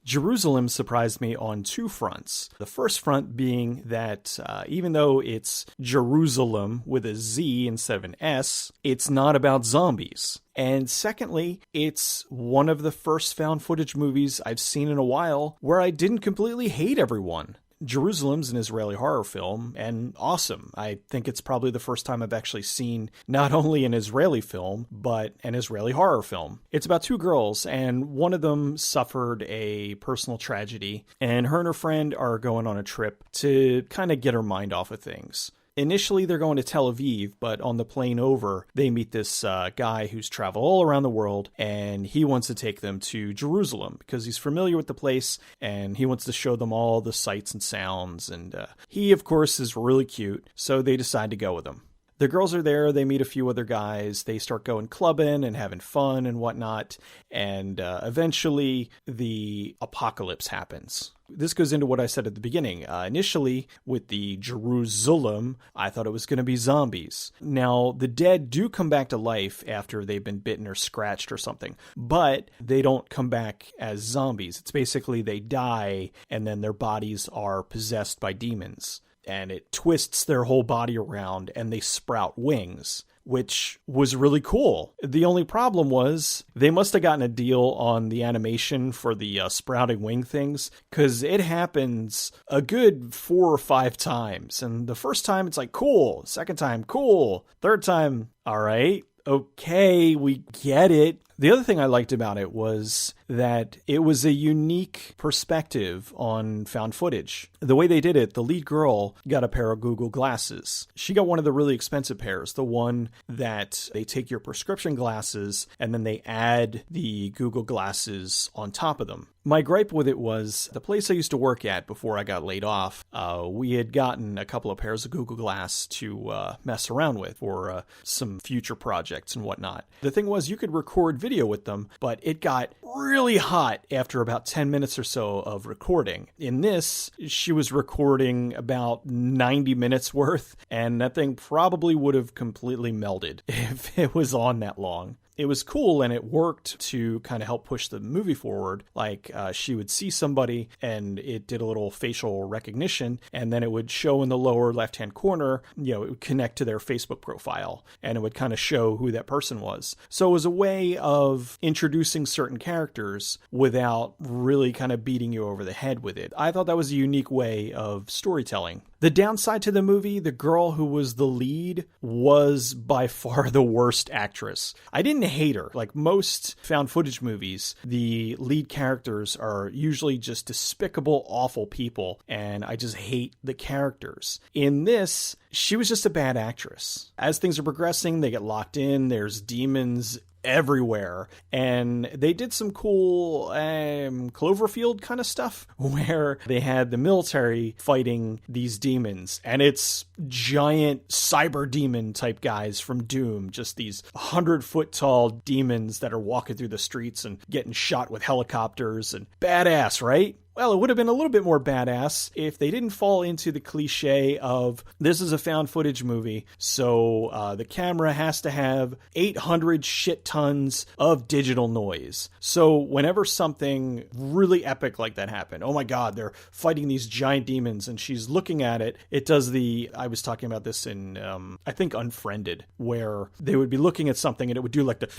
Jerusalem surprised me on two fronts. The first front being that even though it's Jerusalem with a Z instead of an S, it's not about zombies. And secondly, it's one of the first found footage movies I've seen in a while where I didn't completely hate everyone. Jerusalem's an Israeli horror film, and awesome. I think it's probably the first time I've actually seen not only an Israeli film, but an Israeli horror film. It's about two girls, and one of them suffered a personal tragedy, and her friend are going on a trip to kind of get her mind off of things. Initially, they're going to Tel Aviv, but on the plane over, they meet this guy who's traveled all around the world, and he wants to take them to Jerusalem because he's familiar with the place, and he wants to show them all the sights and sounds, and he, of course, is really cute, so they decide to go with him. The girls are there, they meet a few other guys, they start going clubbing and having fun and whatnot, and eventually the apocalypse happens. This goes into what I said at the beginning. Initially, with the Jerusalem, I thought it was going to be zombies. Now, the dead do come back to life after they've been bitten or scratched or something, but they don't come back as zombies. It's basically they die and then their bodies are possessed by demons. And it twists their whole body around and they sprout wings, which was really cool. The only problem was they must have gotten a deal on the animation for the sprouting wing things, because it happens a good 4 or 5 times. And the first time it's like, cool. Second time, cool. Third time, all right. Okay, we get it. The other thing I liked about it was that it was a unique perspective on found footage. The way they did it, the lead girl got a pair of Google glasses. She got one of the really expensive pairs, the one that they take your prescription glasses and then they add the Google glasses on top of them. My gripe with it was the place I used to work at before I got laid off, we had gotten a couple of pairs of Google Glass to mess around with for some future projects and whatnot. The thing was you could record video with them, but it got really hot after about 10 minutes or so of recording. In this, she was recording about 90 minutes worth, and that thing probably would have completely melted if it was on that long. It was cool and it worked to kind of help push the movie forward. Like she would see somebody and it did a little facial recognition, and then it would show in the lower left-hand corner, it would connect to their Facebook profile and it would kind of show who that person was. So it was a way of introducing certain characters without really kind of beating you over the head with it. I thought that was a unique way of storytelling. The downside to the movie, the girl who was the lead was by far the worst actress. I didn't hate her. Like most found footage movies, the lead characters are usually just despicable, awful people, and I just hate the characters. In this, she was just a bad actress. As things are progressing, they get locked in, there's demons everywhere, and they did some cool Cloverfield kind of stuff where they had the military fighting these demons, and it's giant cyber demon type guys from Doom, just these 100-foot tall demons that are walking through the streets and getting shot with helicopters, and badass, right? Well, it would have been a little bit more badass if they didn't fall into the cliche of this is a found footage movie, so the camera has to have 800 shit tons of digital noise. So whenever something really epic like that happened, oh my God, they're fighting these giant demons and she's looking at it, it does I was talking about this in, I think Unfriended, where they would be looking at something and it would do like the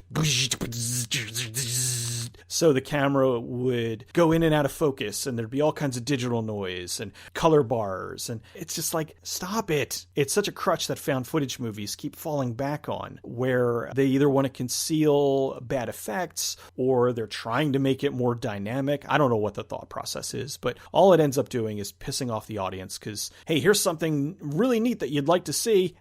so the camera would go in and out of focus and there'd be all kinds of digital noise and color bars. And it's just like, stop it. It's such a crutch that found footage movies keep falling back on, where they either want to conceal bad effects or they're trying to make it more dynamic. I don't know what the thought process is, but all it ends up doing is pissing off the audience because, hey, here's something really neat that you'd like to see.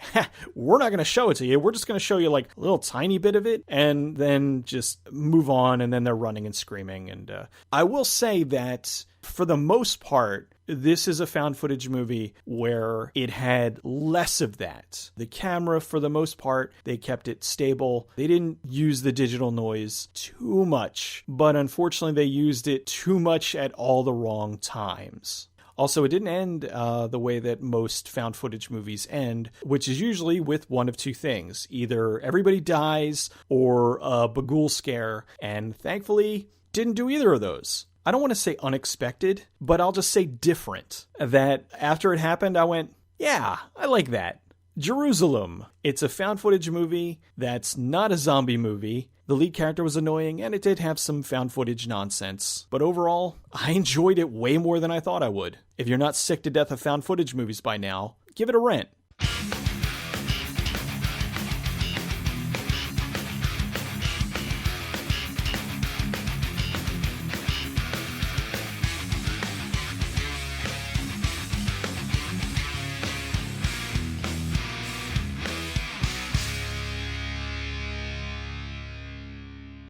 We're not going to show it to you. We're just going to show you like a little tiny bit of it and then just move on, and then they're running and screaming. And I will say that for the most part, this is a found footage movie where it had less of that. The camera, for the most part, they kept it stable. They didn't use the digital noise too much, but unfortunately they used it too much at all the wrong times. Also, it didn't end the way that most found footage movies end, which is usually with one of two things. Either everybody dies or a bagul scare, and thankfully didn't do either of those. I don't want to say unexpected, but I'll just say different. That after it happened, I went, yeah, I like that. Jerusalem. It's a found footage movie that's not a zombie movie. The lead character was annoying, and it did have some found footage nonsense. But overall, I enjoyed it way more than I thought I would. If you're not sick to death of found footage movies by now, give it a rent.